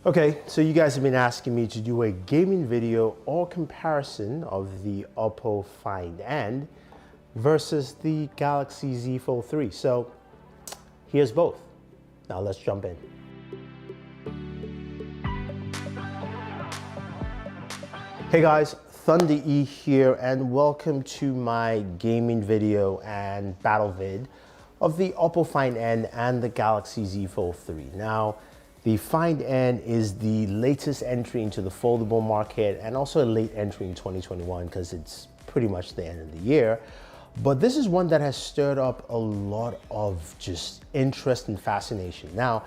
Okay, so you guys have been asking me to do a gaming video or comparison of the Oppo Find N versus the Galaxy Z Fold 3. So here's both. Now let's jump in. Hey guys, Thunder E here and welcome to my gaming video and battle vid of the Oppo Find N and the Galaxy Z Fold 3. Now, the Find N is the latest entry into the foldable market and also a late entry in 2021 because it's pretty much the end of the year. But this is one that has stirred up a lot of just interest and fascination. Now,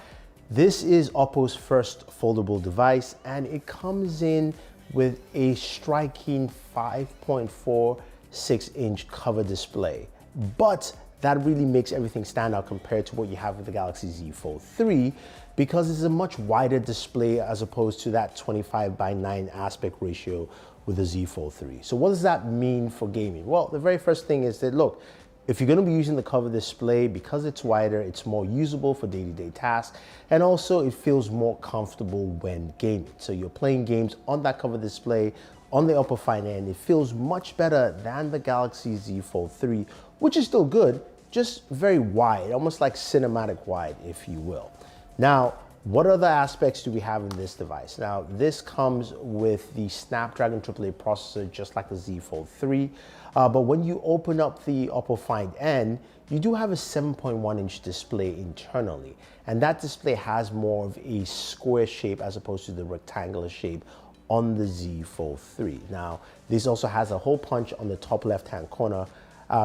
this is Oppo's first foldable device and it comes in with a striking 5.46-inch cover display. But that really makes everything stand out compared to what you have with the Galaxy Z Fold 3 because it's a much wider display as opposed to that 25:9 aspect ratio with the Z Fold 3. So what does that mean for gaming? Well, the very first thing is that, look, if you're going to be using the cover display, because it's wider, it's more usable for day-to-day tasks, and also it feels more comfortable when gaming. So you're playing games on that cover display, on the Oppo Find N, it feels much better than the Galaxy Z Fold 3, which is still good, just very wide, almost like cinematic wide, if you will. Now, what other aspects do we have in this device? Now, this comes with the Snapdragon AAA processor, just like the Z Fold 3. But when you open up the Oppo Find N, you do have a 7.1-inch display internally. And that display has more of a square shape as opposed to the rectangular shape on the Z Fold 3. Now, this also has a hole punch on the top left-hand corner.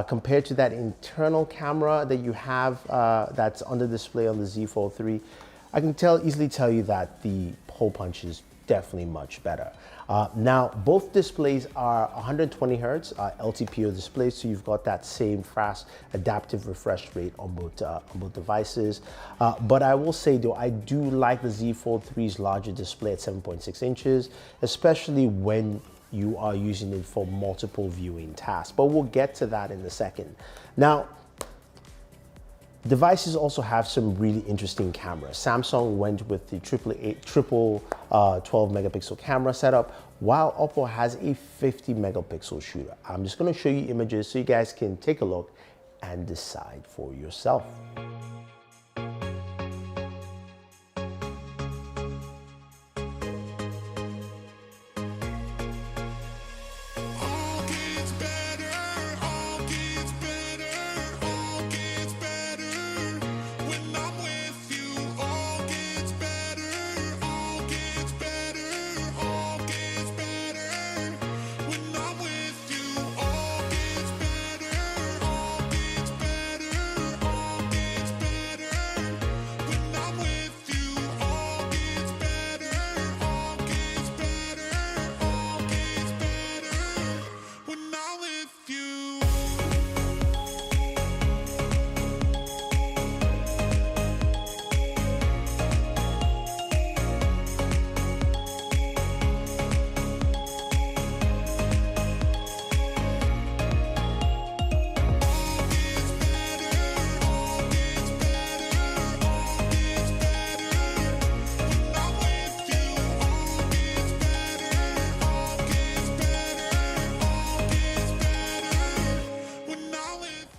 Compared to that internal camera that you have that's on the display on the Z Fold 3, I can easily tell you that the hole punch is definitely much better. Now, both displays are 120 Hz LTPO displays, so you've got that same fast adaptive refresh rate on both devices. But I will say though, I do like the Z Fold 3's larger display at 7.6 inches, especially when you are using it for multiple viewing tasks, but we'll get to that in a second. Now, devices also have some really interesting cameras. Samsung went with the triple 12 megapixel camera setup, while Oppo has a 50 megapixel shooter. I'm just gonna show you images so you guys can take a look and decide for yourself.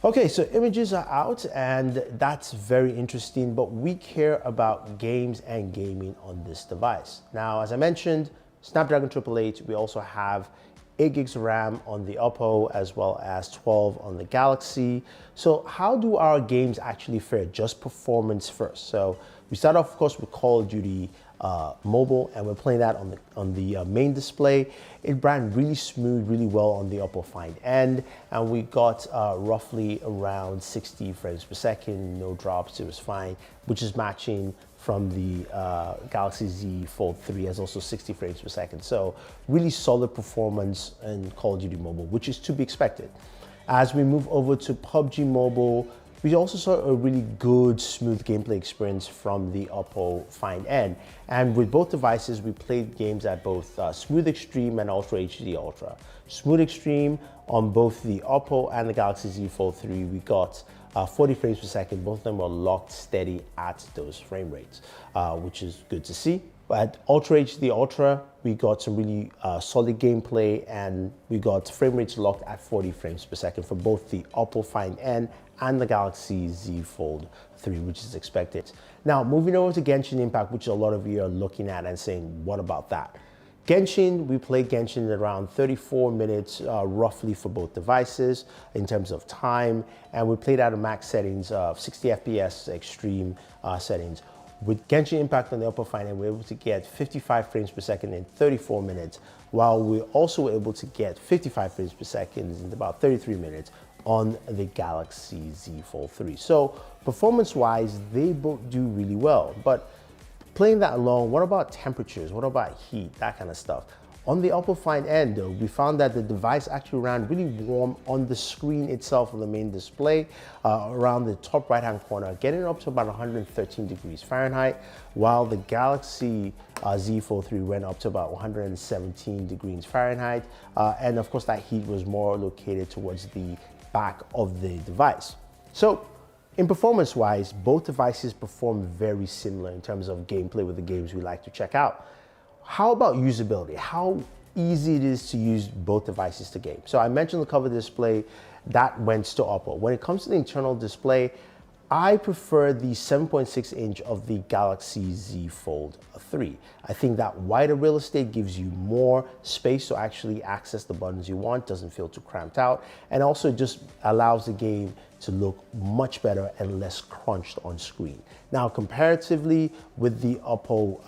Okay, so images are out and that's very interesting, but we care about games and gaming on this device. Now, as I mentioned, Snapdragon 888, we also have 8 gigs of RAM on the Oppo as well as 12 on the Galaxy. So how do our games actually fare? Just performance first. So we start off, of course, with Call of Duty mobile, and we're playing that on the main display. It ran really smooth, really well on the Oppo Find N, and we got roughly around 60 frames per second, no drops, it was fine, which is matching from the Galaxy Z Fold 3 has also 60 frames per second. So really solid performance in Call of Duty mobile, which is to be expected. As we move over to PUBG Mobile, we also saw a really good, smooth gameplay experience from the Oppo Find N. And with both devices, we played games at both Smooth Extreme and Ultra HD Ultra. Smooth Extreme on both the Oppo and the Galaxy Z Fold 3, we got 40 frames per second. Both of them were locked steady at those frame rates, which is good to see. At Ultra HD Ultra, we got some really solid gameplay, and we got frame rates locked at 40 frames per second for both the Oppo Find N and the Galaxy Z Fold 3, which is expected. Now, moving over to Genshin Impact, which a lot of you are looking at and saying, what about that? Genshin, we played Genshin at around 34 minutes roughly for both devices in terms of time, and we played at a max settings of 60 FPS extreme settings. With Genshin Impact on the Oppo Find N, we're able to get 55 frames per second in 34 minutes, while we're also able to get 55 frames per second in about 33 minutes on the Galaxy Z Fold 3. So performance-wise, they both do really well. But playing that alone, what about temperatures? What about heat? That kind of stuff. On the Oppo Find N though, we found that the device actually ran really warm on the screen itself of the main display, around the top right hand corner, getting up to about 113 degrees Fahrenheit, while the Galaxy Z Fold 3 went up to about 117 degrees Fahrenheit. And of course that heat was more located towards the back of the device. So in performance wise, both devices perform very similar in terms of gameplay with the games we like to check out. How about usability? How easy it is to use both devices to game? So I mentioned the cover display, that went to Oppo. When it comes to the internal display, I prefer the 7.6 inch of the Galaxy Z Fold 3. I think that wider real estate gives you more space to actually access the buttons you want, doesn't feel too cramped out, and also just allows the game to look much better and less crunched on screen. Now, comparatively with the Oppo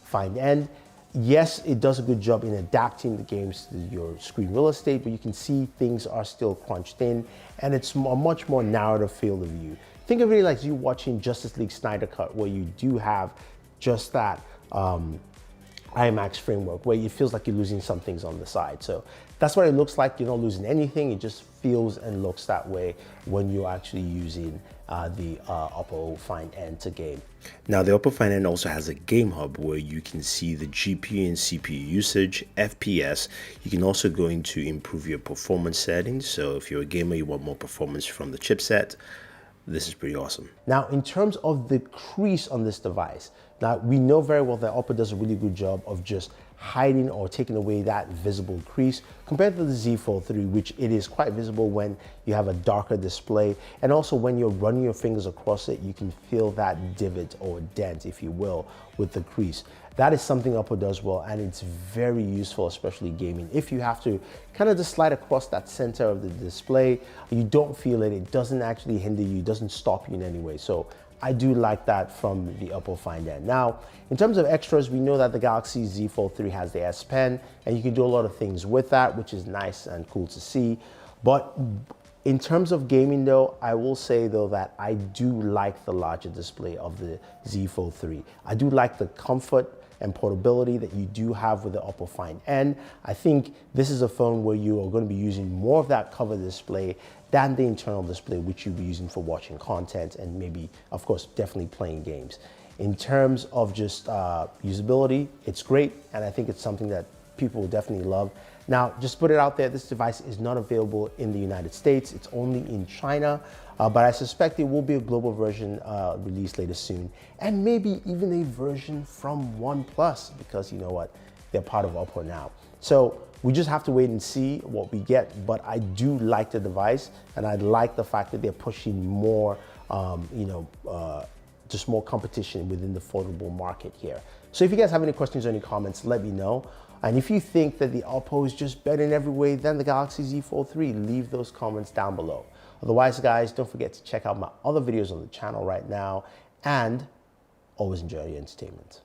Find N, yes, it does a good job in adapting the games to your screen real estate, but you can see things are still crunched in, and it's a much more narrative field of view. Think of it like you watching Justice League Snyder Cut, where you do have just that IMAX framework, where it feels like you're losing some things on the side. So that's what it looks like. You're not losing anything. It just feels and looks that way when you're actually using the Oppo Find N to game. Now, the Oppo Find N also has a game hub where you can see the GPU and CPU usage, FPS. You can also go into improve your performance settings. So if you're a gamer, you want more performance from the chipset, this is pretty awesome. Now, in terms of the crease on this device, now we know very well that Oppo does a really good job of just hiding or taking away that visible crease compared to the Z Fold 3, which it is quite visible when you have a darker display, and also when you're running your fingers across it, you can feel that divot or dent, if you will, with the crease. That is something Oppo does well, and it's very useful, especially gaming. If you have to kind of just slide across that center of the display, you don't feel it, it doesn't actually hinder you, it doesn't stop you in any way. So I do like that from the Oppo Find N. Now, in terms of extras, we know that the Galaxy Z Fold 3 has the S Pen, and you can do a lot of things with that, which is nice and cool to see. But in terms of gaming though, I will say though that I do like the larger display of the Z Fold 3. I do like the comfort and portability that you do have with the Oppo Find N. I think this is a phone where you are going to be using more of that cover display than the internal display, which you'll be using for watching content and maybe, of course, definitely playing games. In terms of just usability, it's great, and I think it's something that people will definitely love. Now, just put it out there, this device is not available in the United States. It's only in China, but I suspect it will be a global version released later soon, and maybe even a version from OnePlus, because you know what, they're part of Oppo now. So we just have to wait and see what we get, but I do like the device, and I like the fact that they're pushing more, just more competition within the foldable market here. So if you guys have any questions or any comments, let me know. And if you think that the Oppo is just better in every way than the Galaxy Z Fold 3, leave those comments down below. Otherwise, guys, don't forget to check out my other videos on the channel right now, and always enjoy your entertainment.